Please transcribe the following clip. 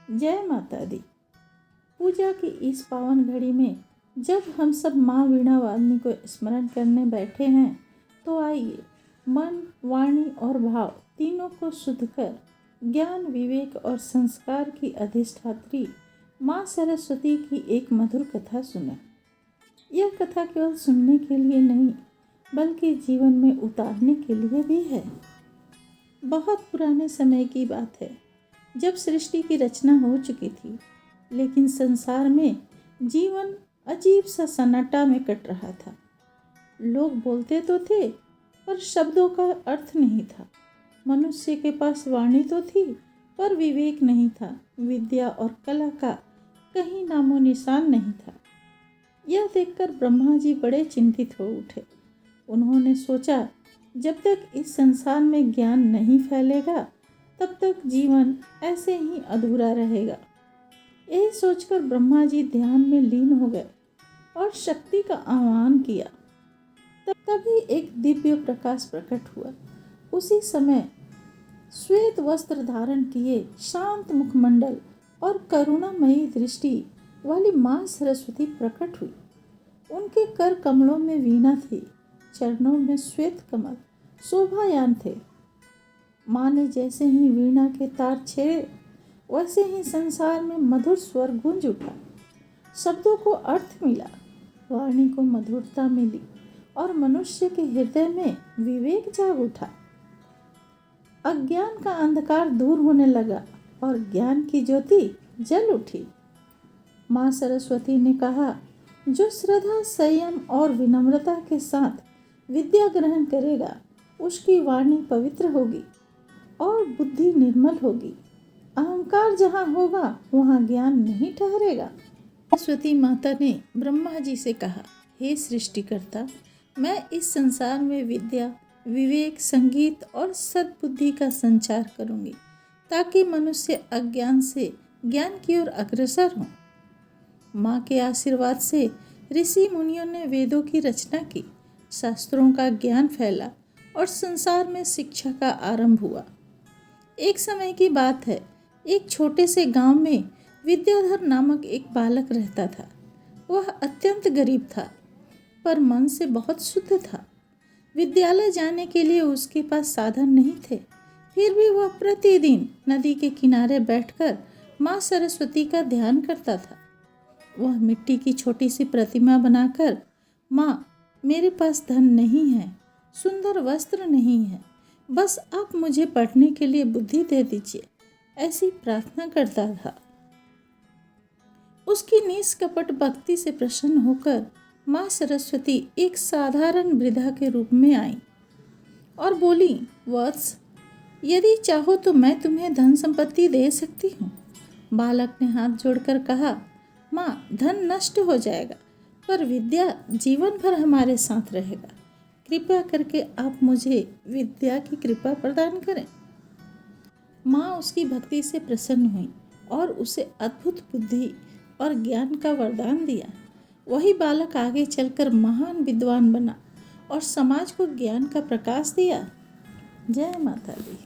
जय माता दी। पूजा की इस पावन घड़ी में जब हम सब माँ वीणा वादनी को स्मरण करने बैठे हैं, तो आइए मन, वाणी और भाव तीनों को शुद्ध कर ज्ञान, विवेक और संस्कार की अधिष्ठात्री माँ सरस्वती की एक मधुर कथा सुने। यह कथा केवल सुनने के लिए नहीं, बल्कि जीवन में उतारने के लिए भी है। बहुत पुराने समय की बात है, जब सृष्टि की रचना हो चुकी थी, लेकिन संसार में जीवन अजीब सा सन्नाटा में कट रहा था। लोग बोलते तो थे, पर शब्दों का अर्थ नहीं था। मनुष्य के पास वाणी तो थी, पर विवेक नहीं था। विद्या और कला का कहीं नामो निशान नहीं था। यह देखकर ब्रह्मा जी बड़े चिंतित हो उठे। उन्होंने सोचा, जब तक इस संसार में ज्ञान नहीं फैलेगा, तब तक जीवन ऐसे ही अधूरा रहेगा। यही सोचकर ब्रह्मा जी ध्यान में लीन हो गए और शक्ति का आह्वान किया। तभी एक दिव्य प्रकाश प्रकट हुआ। उसी समय श्वेत वस्त्र धारण किए, शांत मुखमंडल और करुणामयी दृष्टि वाली माँ सरस्वती प्रकट हुई। उनके कर कमलों में वीणा थी, चरणों में श्वेत कमल शोभायान थे। माँ ने जैसे ही वीणा के तार छेड़े, वैसे ही संसार में मधुर स्वर गूंज उठा। शब्दों को अर्थ मिला, वाणी को मधुरता मिली और मनुष्य के हृदय में विवेक जाग उठा। अज्ञान का अंधकार दूर होने लगा और ज्ञान की ज्योति जल उठी। माँ सरस्वती ने कहा, जो श्रद्धा, संयम और विनम्रता के साथ विद्या ग्रहण करेगा, उसकी वाणी पवित्र होगी और बुद्धि निर्मल होगी। अहंकार जहाँ होगा, वहाँ ज्ञान नहीं ठहरेगा। सरस्वती माता ने ब्रह्मा जी से कहा, हे सृष्टिकर्ता, मैं इस संसार में विद्या, विवेक, संगीत और सद्बुद्धि का संचार करूंगी, ताकि मनुष्य अज्ञान से ज्ञान की ओर अग्रसर हो। माँ के आशीर्वाद से ऋषि मुनियों ने वेदों की रचना की, शास्त्रों का ज्ञान फैला और संसार में शिक्षा का आरंभ हुआ। एक समय की बात है, एक छोटे से गांव में विद्याधर नामक एक बालक रहता था। वह अत्यंत गरीब था, पर मन से बहुत शुद्ध था। विद्यालय जाने के लिए उसके पास साधन नहीं थे, फिर भी वह प्रतिदिन नदी के किनारे बैठकर माँ सरस्वती का ध्यान करता था। वह मिट्टी की छोटी सी प्रतिमा बनाकर, माँ, मेरे पास धन नहीं है, सुंदर वस्त्र नहीं है, बस आप मुझे पढ़ने के लिए बुद्धि दे दीजिए, ऐसी प्रार्थना करता था। उसकी निष्कपट भक्ति से प्रसन्न होकर माँ सरस्वती एक साधारण वृद्धा के रूप में आई और बोली, वत्स, यदि चाहो तो मैं तुम्हें धन संपत्ति दे सकती हूँ। बालक ने हाथ जोड़कर कहा, माँ, धन नष्ट हो जाएगा, पर विद्या जीवन भर हमारे साथ रहेगा। कृपया करके आप मुझे विद्या की कृपा प्रदान करें। माँ उसकी भक्ति से प्रसन्न हुई और उसे अद्भुत बुद्धि और ज्ञान का वरदान दिया। वही बालक आगे चलकर महान विद्वान बना और समाज को ज्ञान का प्रकाश दिया। जय माता दी।